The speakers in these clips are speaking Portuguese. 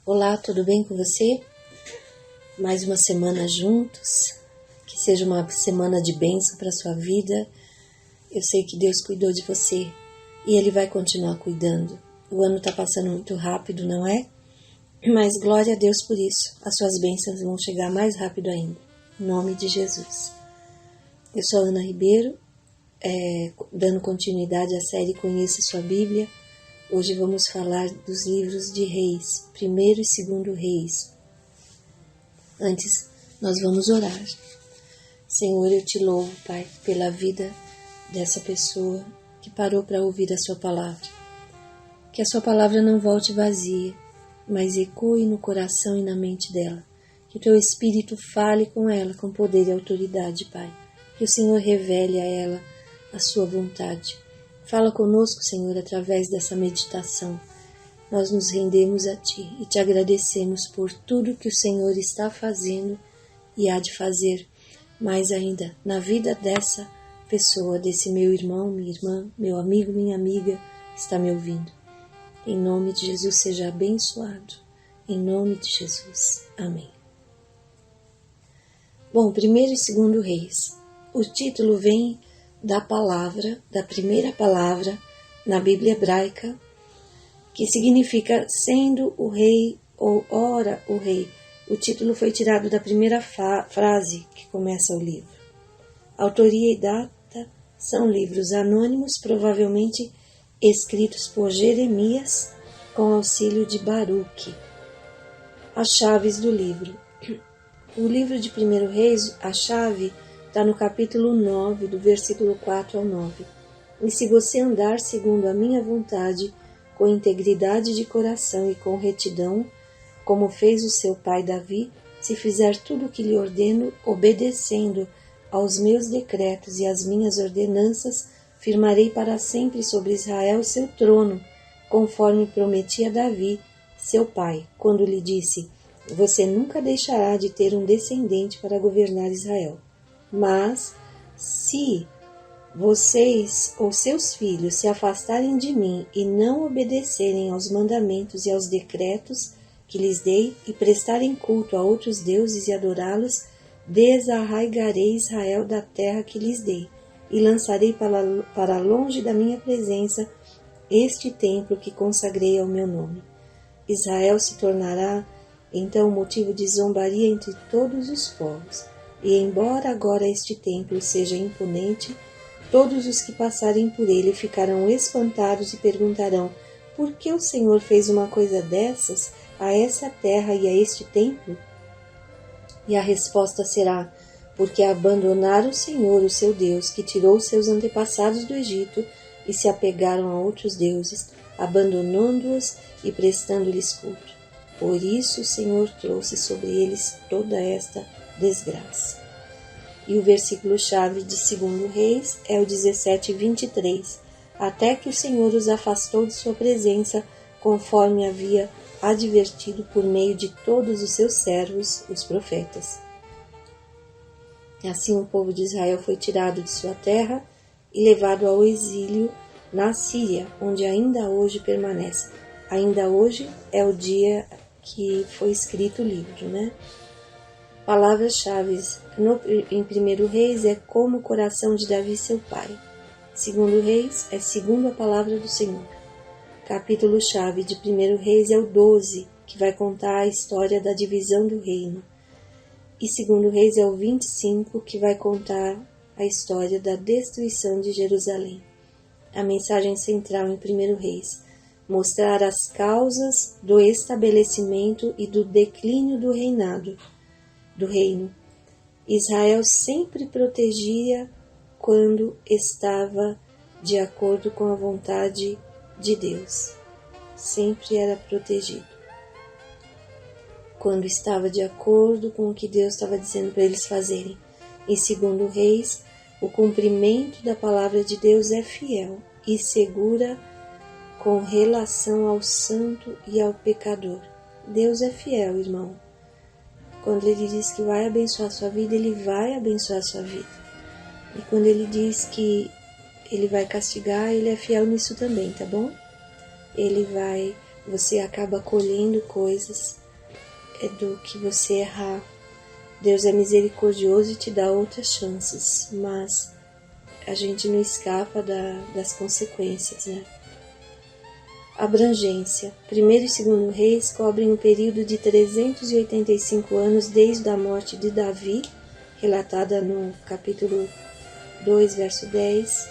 Olá, tudo bem com você? Mais uma semana juntos, que seja uma semana de bênção para a sua vida. Eu sei que Deus cuidou de você e Ele vai continuar cuidando. O ano está passando muito rápido, não é? Mas glória a Deus por isso, as suas bênçãos vão chegar mais rápido ainda, em nome de Jesus. Eu sou a Ana Ribeiro, dando continuidade à série Conheça Sua Bíblia. Hoje vamos falar dos livros de Reis, 1º e 2º Reis. Antes, nós vamos orar. Senhor, eu te louvo, Pai, pela vida dessa pessoa que parou para ouvir a sua palavra. Que a sua palavra não volte vazia, mas ecoe no coração e na mente dela. Que o teu Espírito fale com ela com poder e autoridade, Pai. Que o Senhor revele a ela a sua vontade. Fala conosco, Senhor, através dessa meditação. Nós nos rendemos a Ti e Te agradecemos por tudo que o Senhor está fazendo e há de fazer, mais ainda na vida dessa pessoa, desse meu irmão, minha irmã, meu amigo, minha amiga, que está me ouvindo. Em nome de Jesus, seja abençoado. Em nome de Jesus. Amém. Bom, 1º e 2º Reis. O título vem da primeira palavra na Bíblia hebraica, que significa sendo o rei ou ora o rei. O título foi tirado da primeira frase que começa o livro. Autoria e data são livros anônimos, provavelmente escritos por Jeremias com auxílio de Baruque. As chaves do livro. O livro de 1º Reis, a chave está no capítulo 9, do versículo 4 ao 9. E se você andar segundo a minha vontade, com integridade de coração e com retidão, como fez o seu pai Davi, se fizer tudo o que lhe ordeno, obedecendo aos meus decretos e às minhas ordenanças, firmarei para sempre sobre Israel o seu trono, conforme prometi a Davi, seu pai, quando lhe disse: você nunca deixará de ter um descendente para governar Israel. Mas, se vocês ou seus filhos se afastarem de mim e não obedecerem aos mandamentos e aos decretos que lhes dei e prestarem culto a outros deuses e adorá-los, desarraigarei Israel da terra que lhes dei e lançarei para longe da minha presença este templo que consagrei ao meu nome. Israel se tornará então motivo de zombaria entre todos os povos. E embora agora este templo seja imponente, todos os que passarem por ele ficarão espantados e perguntarão: por que o Senhor fez uma coisa dessas a essa terra e a este templo? E a resposta será: porque abandonaram o Senhor, o seu Deus, que tirou seus antepassados do Egito, e se apegaram a outros deuses, abandonando-os e prestando-lhes culto. Por isso o Senhor trouxe sobre eles toda esta desgraça. E o versículo-chave de 2º Reis é o 17:23. Até que o Senhor os afastou de sua presença, conforme havia advertido por meio de todos os seus servos, os profetas. Assim o povo de Israel foi tirado de sua terra e levado ao exílio na Síria, onde ainda hoje permanece. Ainda hoje é o dia que foi escrito o livro, né? Palavras-chave em 1º Reis é como o coração de Davi, seu pai. 2º Reis é segundo a palavra do Senhor. Capítulo-chave de 1º Reis é o 12, que vai contar a história da divisão do reino. E 2º Reis é o 25, que vai contar a história da destruição de Jerusalém. A mensagem central em 1º Reis: mostrar as causas do estabelecimento e do declínio do reino. Israel sempre protegia quando estava de acordo com a vontade de Deus. Sempre era protegido. Quando estava de acordo com o que Deus estava dizendo para eles fazerem. Em 2º Reis, o cumprimento da palavra de Deus é fiel e segura com relação ao santo e ao pecador. Deus é fiel, irmão. Quando Ele diz que vai abençoar a sua vida, Ele vai abençoar a sua vida. E quando Ele diz que Ele vai castigar, Ele é fiel nisso também, tá bom? Ele vai você acaba colhendo coisas do que você errar. Deus é misericordioso e te dá outras chances, mas a gente não escapa das consequências, né? Abrangência. Primeiro e segundo Reis cobrem um período de 385 anos desde a morte de Davi, relatada no capítulo 2, verso 10,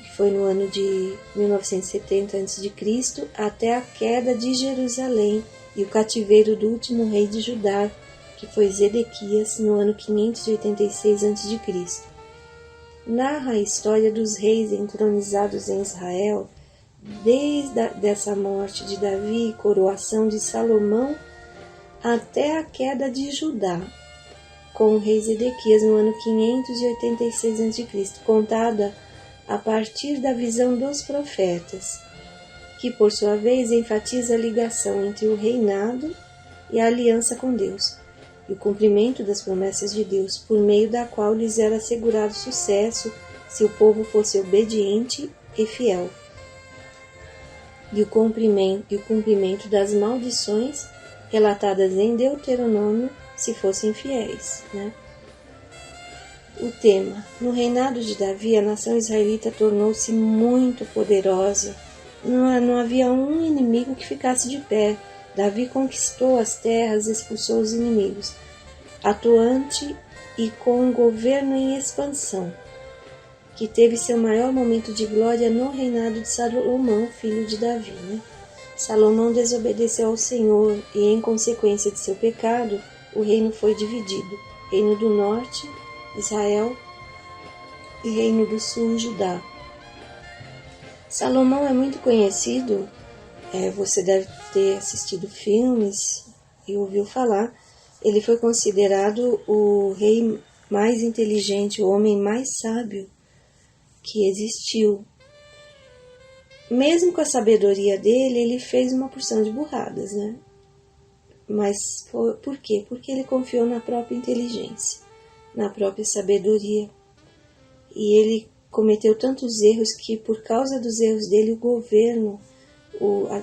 que foi no ano de 1970 a.C., até a queda de Jerusalém e o cativeiro do último rei de Judá, que foi Zedequias, no ano 586 a.C. Narra a história dos reis entronizados em Israel, desde essa morte de Davi e coroação de Salomão até a queda de Judá, com o rei Zedequias no ano 586 a.C., contada a partir da visão dos profetas, que por sua vez enfatiza a ligação entre o reinado e a aliança com Deus, e o cumprimento das promessas de Deus, por meio da qual lhes era assegurado sucesso se o povo fosse obediente e fiel, e o cumprimento das maldições relatadas em Deuteronômio se fossem fiéis, né? O tema. No reinado de Davi, a nação israelita tornou-se muito poderosa. Não havia um inimigo que ficasse de pé. Davi conquistou as terras, expulsou os inimigos, atuante e com um governo em expansão, que teve seu maior momento de glória no reinado de Salomão, filho de Davi, né? Salomão desobedeceu ao Senhor e, em consequência de seu pecado, o reino foi dividido. Reino do norte, Israel, e reino do sul, Judá. Salomão é muito conhecido, você deve ter assistido filmes e ouviu falar. Ele foi considerado o rei mais inteligente, o homem mais sábio que existiu. Mesmo com a sabedoria dele, ele fez uma porção de burradas, né? Mas por quê? Porque ele confiou na própria inteligência, na própria sabedoria. E ele cometeu tantos erros que, por causa dos erros dele, o governo,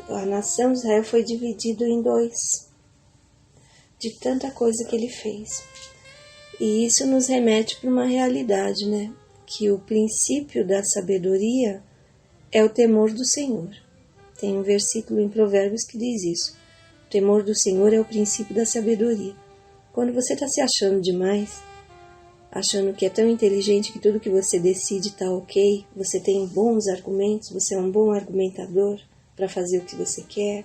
a nação de Israel foi dividido em dois, de tanta coisa que ele fez. E isso nos remete para uma realidade, né? Que o princípio da sabedoria é o temor do Senhor. Tem um versículo em Provérbios que diz isso. O temor do Senhor é o princípio da sabedoria. Quando você está se achando demais, achando que é tão inteligente que tudo que você decide está ok, você tem bons argumentos, você é um bom argumentador para fazer o que você quer,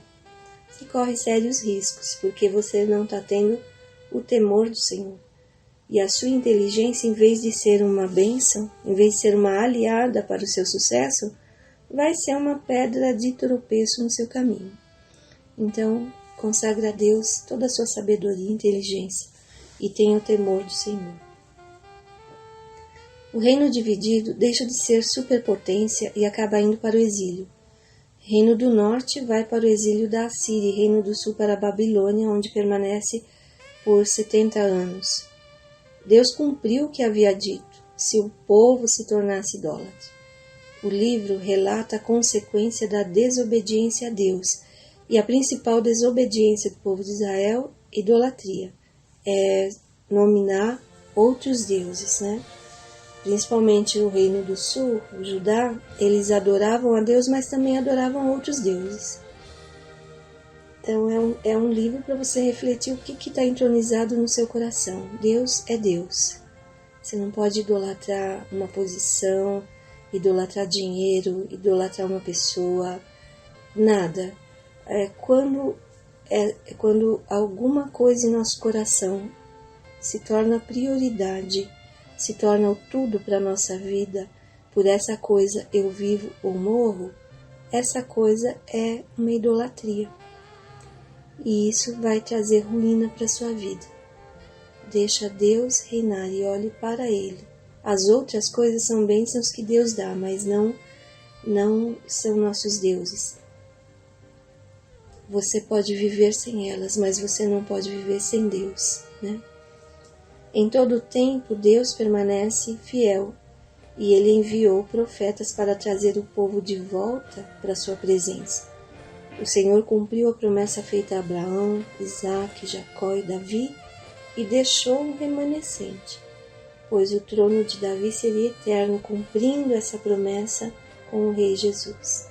você corre sérios riscos, porque você não está tendo o temor do Senhor. E a sua inteligência, em vez de ser uma bênção, em vez de ser uma aliada para o seu sucesso, vai ser uma pedra de tropeço no seu caminho. Então, consagra a Deus toda a sua sabedoria e inteligência e tenha o temor do Senhor. O reino dividido deixa de ser superpotência e acaba indo para o exílio. Reino do norte vai para o exílio da Assíria e reino do sul para a Babilônia, onde permanece por 70 anos. Deus cumpriu o que havia dito, se o povo se tornasse idólatra. O livro relata a consequência da desobediência a Deus, e a principal desobediência do povo de Israel, idolatria, é nominar outros deuses, né? Principalmente o reino do sul, o Judá, eles adoravam a Deus, mas também adoravam outros deuses. Então é um livro para você refletir o que está entronizado no seu coração. Deus é Deus. Você não pode idolatrar uma posição, idolatrar dinheiro, idolatrar uma pessoa, nada. Quando alguma coisa em nosso coração se torna prioridade, se torna o tudo para a nossa vida, por essa coisa eu vivo ou morro, essa coisa é uma idolatria. E isso vai trazer ruína para a sua vida. Deixa Deus reinar e olhe para Ele. As outras coisas são bênçãos que Deus dá, mas não são nossos deuses. Você pode viver sem elas, mas você não pode viver sem Deus, né? Em todo o tempo, Deus permanece fiel, e Ele enviou profetas para trazer o povo de volta para sua presença. O Senhor cumpriu a promessa feita a Abraão, Isaque, Jacó e Davi e deixou um remanescente, pois o trono de Davi seria eterno, cumprindo essa promessa com o Rei Jesus.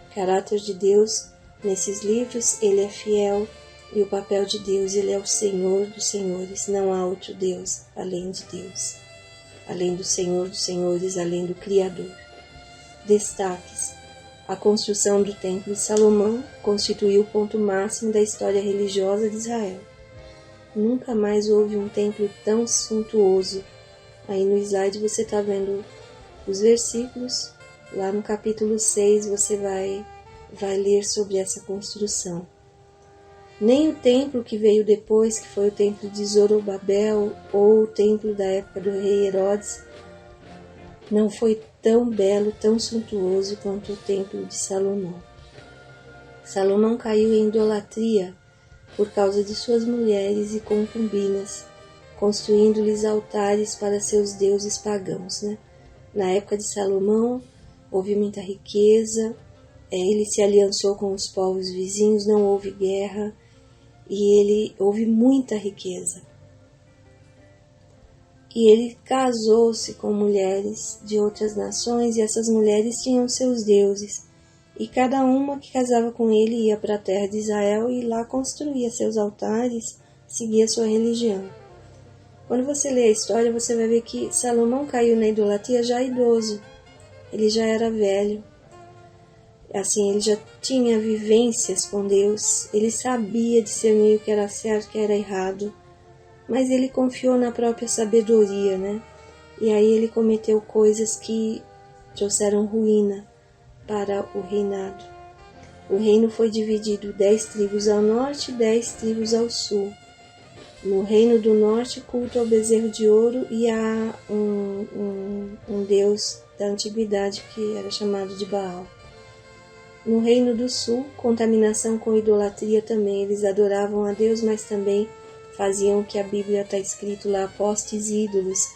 O caráter de Deus nesses livros, ele é fiel, e o papel de Deus, ele é o Senhor dos senhores, não há outro Deus além de Deus, além do Senhor dos senhores, além do Criador. Destaques: a construção do Templo de Salomão constituiu o ponto máximo da história religiosa de Israel. Nunca mais houve um templo tão suntuoso. Aí no slide você está vendo os versículos, lá no capítulo 6 você vai ler sobre essa construção. Nem o templo que veio depois, que foi o templo de Zorobabel, ou o templo da época do rei Herodes, não foi tão belo, tão suntuoso quanto o templo de Salomão. Salomão caiu em idolatria por causa de suas mulheres e concubinas, construindo-lhes altares para seus deuses pagãos. Na época de Salomão, houve muita riqueza, ele se aliançou com os povos vizinhos, não houve guerra, e houve muita riqueza. E ele casou-se com mulheres de outras nações, e essas mulheres tinham seus deuses. E cada uma que casava com ele ia para a terra de Israel e lá construía seus altares, seguia sua religião. Quando você lê a história, você vai ver que Salomão caiu na idolatria já idoso. Ele já era velho. Assim, ele já tinha vivências com Deus. Ele sabia discernir o que era certo e o que era errado. Mas ele confiou na própria sabedoria, E aí ele cometeu coisas que trouxeram ruína para o reinado. O reino foi dividido 10 tribos ao norte e 10 tribos ao sul. No reino do norte, culto ao bezerro de ouro e a um deus da antiguidade que era chamado de Baal. No reino do sul, contaminação com idolatria também. Eles adoravam a Deus, mas também faziam o que a Bíblia está escrito lá, postes ídolos,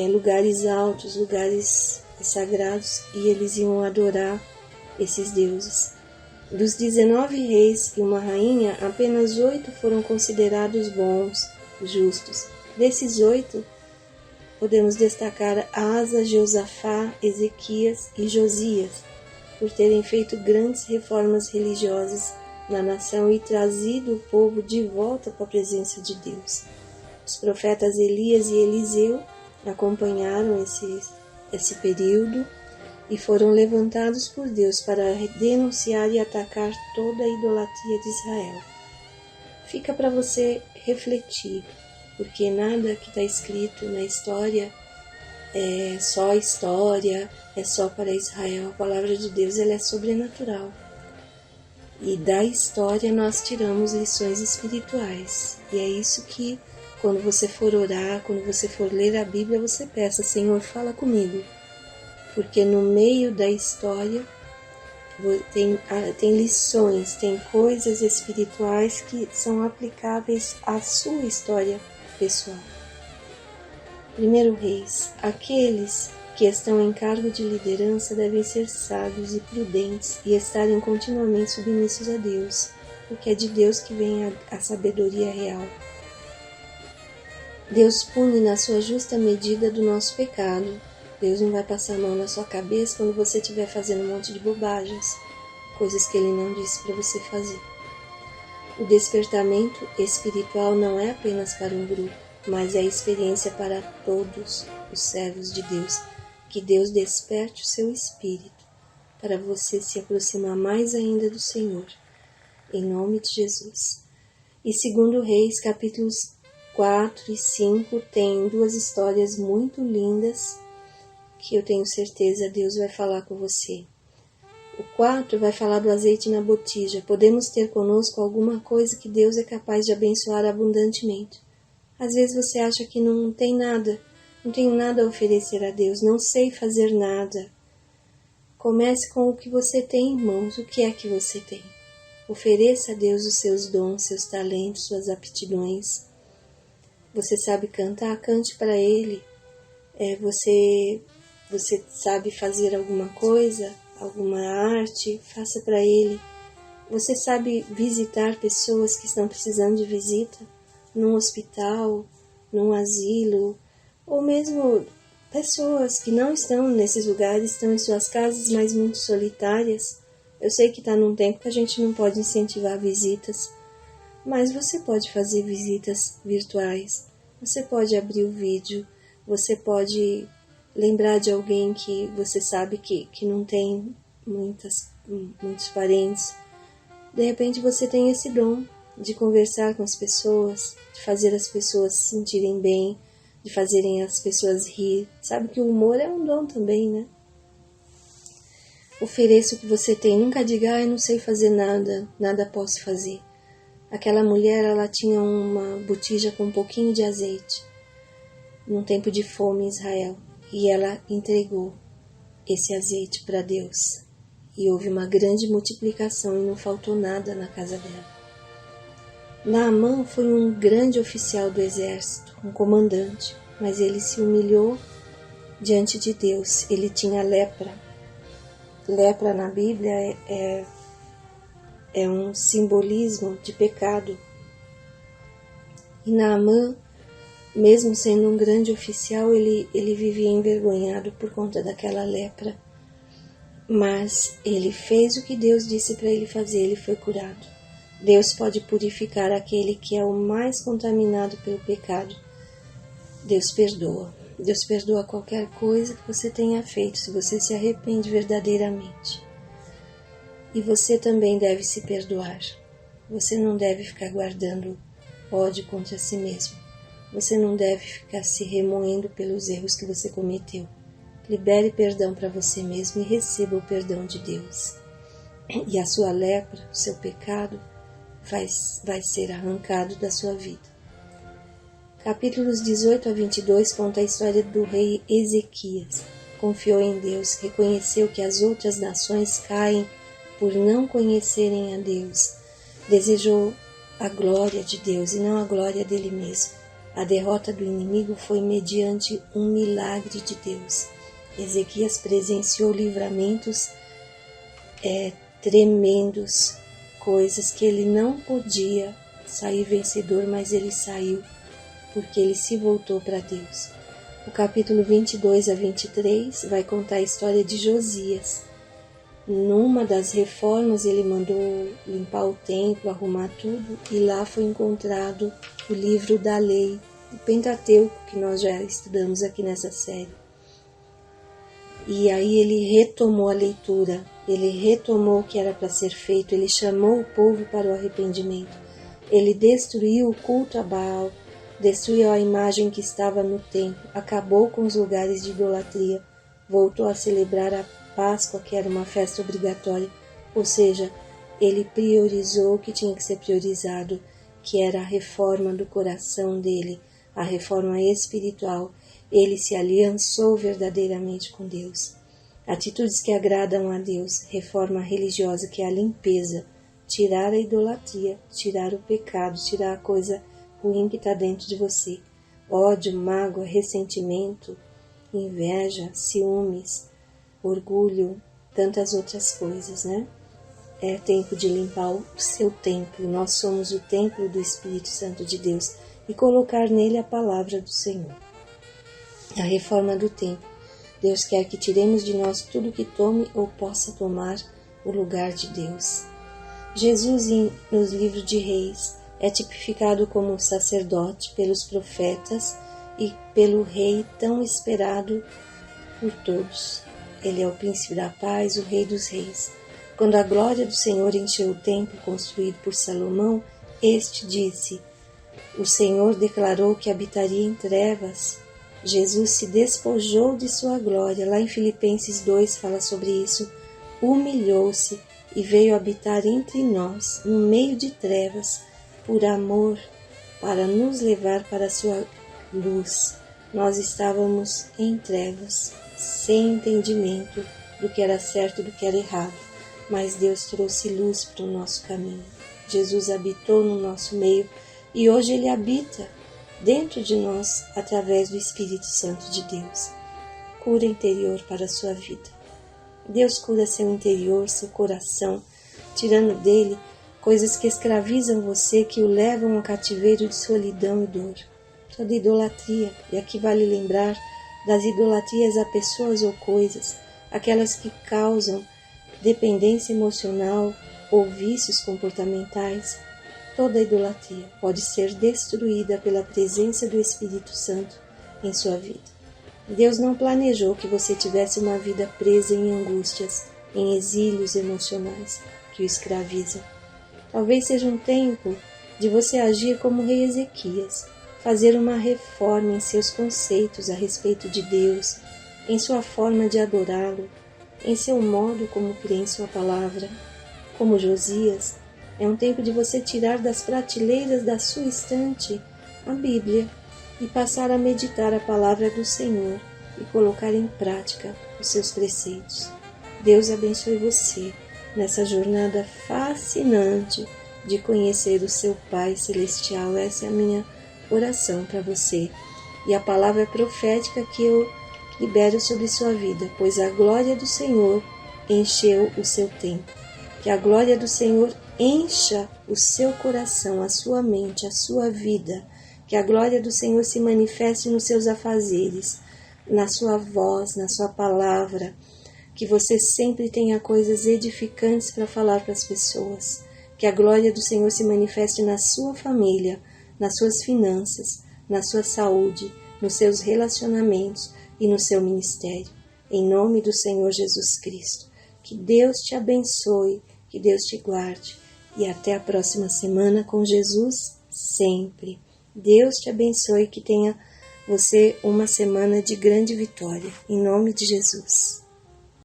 lugares altos, lugares sagrados, e eles iam adorar esses deuses. Dos 19 reis e uma rainha, apenas 8 foram considerados bons, justos. Desses 8, podemos destacar Asa, Josafá, Ezequias e Josias, por terem feito grandes reformas religiosas na nação e trazido o povo de volta para a presença de Deus. Os profetas Elias e Eliseu acompanharam esse período e foram levantados por Deus para denunciar e atacar toda a idolatria de Israel. Fica para você refletir, porque nada que está escrito na história é só história, é só para Israel. A palavra de Deus ela é sobrenatural. E da história nós tiramos lições espirituais. E é isso que, quando você for orar, quando você for ler a Bíblia, você peça: Senhor, fala comigo. Porque no meio da história tem lições, tem coisas espirituais que são aplicáveis à sua história pessoal. 1 Reis. Aqueles que estão em cargo de liderança devem ser sábios e prudentes e estarem continuamente submissos a Deus, porque é de Deus que vem a sabedoria real. Deus pune na sua justa medida do nosso pecado. Deus não vai passar a mão na sua cabeça quando você estiver fazendo um monte de bobagens, coisas que Ele não disse para você fazer. O despertamento espiritual não é apenas para um grupo, mas é a experiência para todos os servos de Deus. Que Deus desperte o seu espírito para você se aproximar mais ainda do Senhor, em nome de Jesus. E 2 Reis, capítulos 4 e 5, tem 2 histórias muito lindas que eu tenho certeza Deus vai falar com você. O 4 vai falar do azeite na botija. Podemos ter conosco alguma coisa que Deus é capaz de abençoar abundantemente. Às vezes você acha que não tem nada, não tenho nada a oferecer a Deus, não sei fazer nada. Comece com o que você tem em mãos. O que é que você tem? Ofereça a Deus os seus dons, seus talentos, suas aptidões. Você sabe cantar? Cante para Ele. Você sabe fazer alguma coisa, alguma arte? Faça para Ele. Você sabe visitar pessoas que estão precisando de visita num hospital, num asilo, ou mesmo pessoas que não estão nesses lugares, estão em suas casas, mas muito solitárias. Eu sei que está num tempo que a gente não pode incentivar visitas, mas você pode fazer visitas virtuais, você pode abrir o vídeo, você pode lembrar de alguém que você sabe que não tem muitos parentes. De repente você tem esse dom de conversar com as pessoas, de fazer as pessoas se sentirem bem, de fazerem as pessoas rir. Sabe que o humor é um dom também, né? Ofereça o que você tem, nunca diga, eu não sei fazer nada, nada posso fazer. Aquela mulher, ela tinha uma botija com um pouquinho de azeite, num tempo de fome em Israel, e ela entregou esse azeite para Deus. E houve uma grande multiplicação e não faltou nada na casa dela. Naamã foi um grande oficial do exército, um comandante, mas ele se humilhou diante de Deus. Ele tinha lepra. Lepra na Bíblia é um simbolismo de pecado. E Naamã, mesmo sendo um grande oficial, ele vivia envergonhado por conta daquela lepra. Mas ele fez o que Deus disse para ele fazer, ele foi curado. Deus pode purificar aquele que é o mais contaminado pelo pecado. Deus perdoa. Deus perdoa qualquer coisa que você tenha feito, se você se arrepende verdadeiramente. E você também deve se perdoar. Você não deve ficar guardando ódio contra si mesmo. Você não deve ficar se remoendo pelos erros que você cometeu. Libere perdão para você mesmo e receba o perdão de Deus. E a sua lepra, o seu pecado, vai ser arrancado da sua vida. Capítulos 18 a 22 conta a história do rei Ezequias. Confiou em Deus, reconheceu que as outras nações caem por não conhecerem a Deus. Desejou a glória de Deus e não a glória dele mesmo. A derrota do inimigo foi mediante um milagre de Deus. Ezequias presenciou livramentos tremendos, coisas que ele não podia sair vencedor, mas ele saiu porque ele se voltou para Deus. O capítulo 22 a 23 vai contar a história de Josias. Numa das reformas ele mandou limpar o templo, arrumar tudo, e lá foi encontrado o livro da lei, o Pentateuco, que nós já estudamos aqui nessa série. E aí ele retomou a leitura, ele retomou o que era para ser feito, ele chamou o povo para o arrependimento, ele destruiu o culto a Baal, destruiu a imagem que estava no templo, acabou com os lugares de idolatria, voltou a celebrar a Páscoa, que era uma festa obrigatória, ou seja, ele priorizou o que tinha que ser priorizado, que era a reforma do coração dele, a reforma espiritual. Ele se aliançou verdadeiramente com Deus. Atitudes que agradam a Deus, reforma religiosa, que é a limpeza, tirar a idolatria, tirar o pecado, tirar a coisa ruim que está dentro de você. Ódio, mágoa, ressentimento, inveja, ciúmes, orgulho, tantas outras coisas, né? É tempo de limpar o seu templo. Nós somos o templo do Espírito Santo de Deus e colocar nele a palavra do Senhor. A reforma do templo. Deus quer que tiremos de nós tudo que tome ou possa tomar o lugar de Deus. Jesus, nos livros de Reis, é tipificado como um sacerdote pelos profetas e pelo rei tão esperado por todos. Ele é o príncipe da paz, o rei dos reis. Quando a glória do Senhor encheu o templo construído por Salomão, este disse: o Senhor declarou que habitaria em trevas. Jesus se despojou de sua glória. Lá em Filipenses 2 fala sobre isso. Humilhou-se e veio habitar entre nós, no meio de trevas, por amor, para nos levar para a sua luz. Nós estávamos em trevas, sem entendimento do que era certo e do que era errado, mas Deus trouxe luz para o nosso caminho. Jesus habitou no nosso meio e hoje Ele habita dentro de nós através do Espírito Santo de Deus. Cura interior para a sua vida. Deus cura seu interior, seu coração, tirando dele coisas que escravizam você, que o levam ao cativeiro de solidão e dor. Toda idolatria, e aqui vale lembrar das idolatrias a pessoas ou coisas, aquelas que causam dependência emocional ou vícios comportamentais. Toda idolatria pode ser destruída pela presença do Espírito Santo em sua vida. Deus não planejou que você tivesse uma vida presa em angústias, em exílios emocionais que o escravizam. Talvez seja um tempo de você agir como o rei Ezequias, fazer uma reforma em seus conceitos a respeito de Deus, em sua forma de adorá-lo, em seu modo como crê em sua palavra. Como Josias, é um tempo de você tirar das prateleiras da sua estante a Bíblia e passar a meditar a palavra do Senhor e colocar em prática os seus preceitos. Deus abençoe você nessa jornada fascinante de conhecer o seu Pai Celestial. Essa é a minha oração para você. E a palavra profética que eu libero sobre sua vida, pois a glória do Senhor encheu o seu tempo. Que a glória do Senhor encha o seu coração, a sua mente, a sua vida. Que a glória do Senhor se manifeste nos seus afazeres, na sua voz, na sua palavra. Que você sempre tenha coisas edificantes para falar para as pessoas. Que a glória do Senhor se manifeste na sua família, nas suas finanças, na sua saúde, nos seus relacionamentos e no seu ministério. Em nome do Senhor Jesus Cristo. Que Deus te abençoe, que Deus te guarde. E até a próxima semana com Jesus sempre. Deus te abençoe, que tenha você uma semana de grande vitória. Em nome de Jesus.